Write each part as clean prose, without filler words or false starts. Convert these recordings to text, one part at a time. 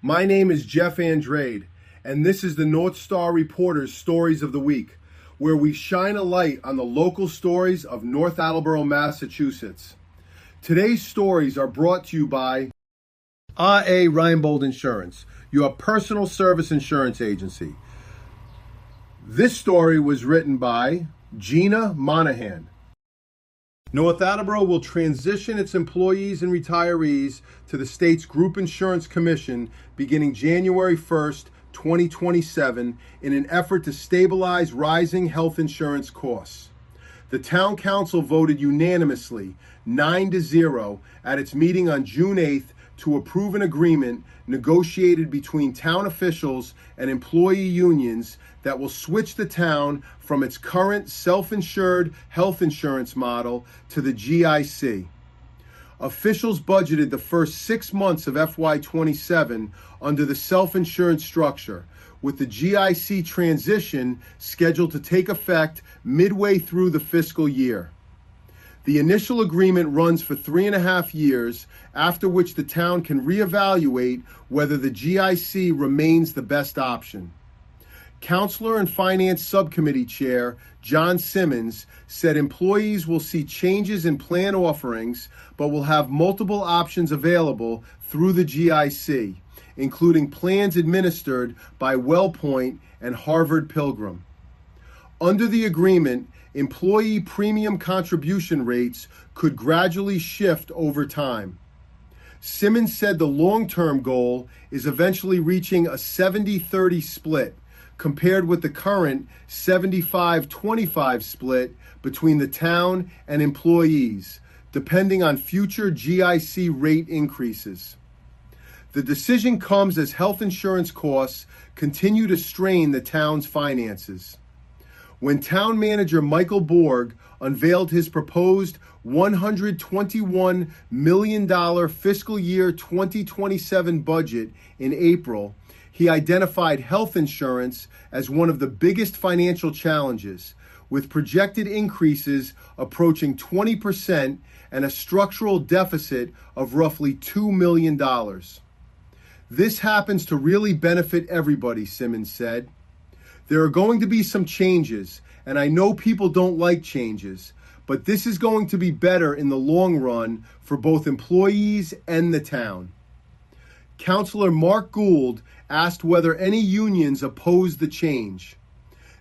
My name is Jeff Andrade, and this is the North Star Reporter's Stories of the Week, where we shine a light on the local stories of North Attleborough, Massachusetts. Today's stories are brought to you by R.A. Reinbold Insurance, your personal service insurance agency. This story was written by Gina Monahan. North Attleborough will transition its employees and retirees to the state's Group Insurance Commission beginning January 1st, 2027, in an effort to stabilize rising health insurance costs. The Town Council voted unanimously, 9-0, at its meeting on June 8th to approve an agreement negotiated between town officials and employee unions that will switch the town from its current self-insured health insurance model to the GIC. Officials budgeted the first 6 months of FY27 under the self-insured structure, with the GIC transition scheduled to take effect midway through the fiscal year. The initial agreement runs for 3.5 years, after which the town can reevaluate whether the GIC remains the best option. Counselor and Finance Subcommittee Chair John Simmons said employees will see changes in plan offerings, but will have multiple options available through the GIC, including plans administered by WellPoint and Harvard Pilgrim. Under the agreement, employee premium contribution rates could gradually shift over time. Simmons said the long-term goal is eventually reaching a 70-30 split, compared with the current 75-25 split between the town and employees, depending on future GIC rate increases. The decision comes as health insurance costs continue to strain the town's finances. When Town Manager Michael Borg unveiled his proposed $121 million fiscal year 2027 budget in April, he identified health insurance as one of the biggest financial challenges, with projected increases approaching 20% and a structural deficit of roughly $2 million. This happens to really benefit everybody, Simmons said. There are going to be some changes, and I know people don't like changes, but this is going to be better in the long run for both employees and the town. Councillor Mark Gould asked whether any unions opposed the change.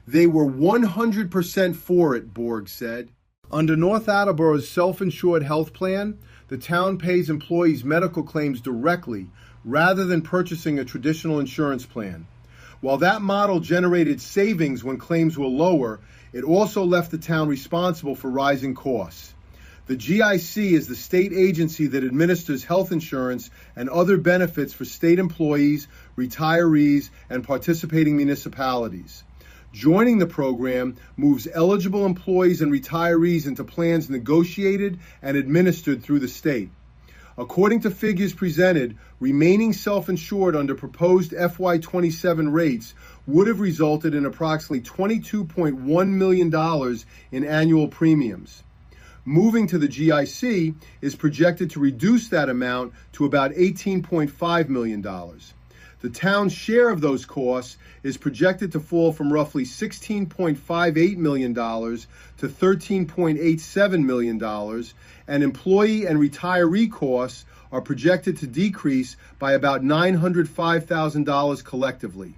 They were 100% for it, Borg said. Under North Attleborough's self-insured health plan, the town pays employees' medical claims directly rather than purchasing a traditional insurance plan. While that model generated savings when claims were lower, it also left the town responsible for rising costs. The GIC is the state agency that administers health insurance and other benefits for state employees, retirees, and participating municipalities. Joining the program moves eligible employees and retirees into plans negotiated and administered through the state. According to figures presented, remaining self-insured under proposed FY27 rates would have resulted in approximately $22.1 million in annual premiums. Moving to the GIC is projected to reduce that amount to about $18.5 million. The town's share of those costs is projected to fall from roughly $16.58 million to $13.87 million, and employee and retiree costs are projected to decrease by about $905,000 collectively.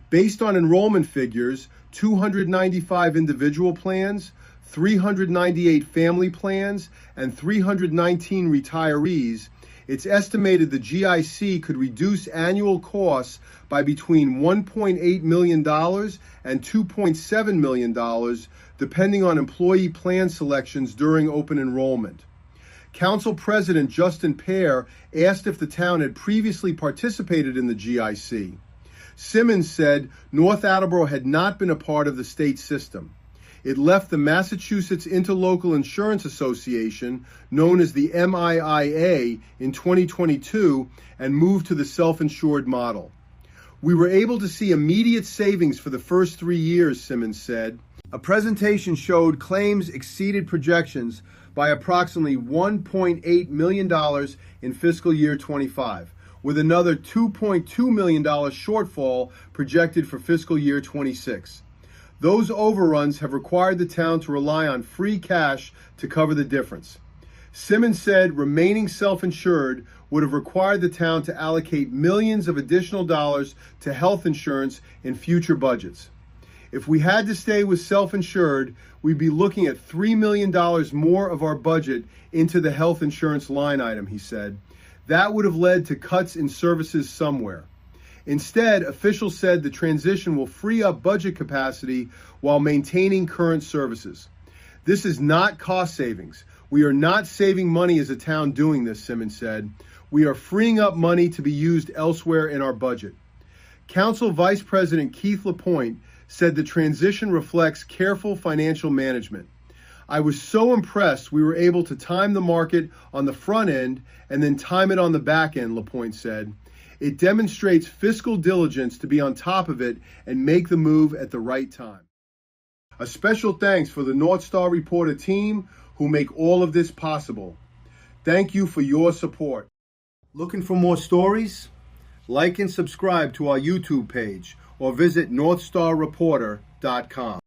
Based on enrollment figures, 295 individual plans, 398 family plans, and 319 retirees, it's estimated the GIC could reduce annual costs by between $1.8 million and $2.7 million, depending on employee plan selections during open enrollment. Council President Justin Pear asked if the town had previously participated in the GIC. Simmons said North Attleborough had not been a part of the state system. It left the Massachusetts Interlocal Insurance Association, known as the MIIA, in 2022 and moved to the self-insured model. We were able to see immediate savings for the first 3 years, Simmons said. A presentation showed claims exceeded projections by approximately $1.8 million in fiscal year 25, with another $2.2 million shortfall projected for fiscal year 26. Those overruns have required the town to rely on free cash to cover the difference. Simmons said remaining self-insured would have required the town to allocate millions of additional dollars to health insurance in future budgets. If we had to stay with self-insured, we'd be looking at $3 million more of our budget into the health insurance line item, he said. That would have led to cuts in services somewhere. Instead, officials said the transition will free up budget capacity while maintaining current services. This is not cost savings. We are not saving money as a town doing this, Simmons said. We are freeing up money to be used elsewhere in our budget. Council Vice President Keith LaPointe said the transition reflects careful financial management. I was so impressed we were able to time the market on the front end and then time it on the back end, LaPointe said. It demonstrates fiscal diligence to be on top of it and make the move at the right time. A special thanks for the North Star Reporter team who make all of this possible. Thank you for your support. Looking for more stories? Like and subscribe to our YouTube page or visit northstarreporter.com.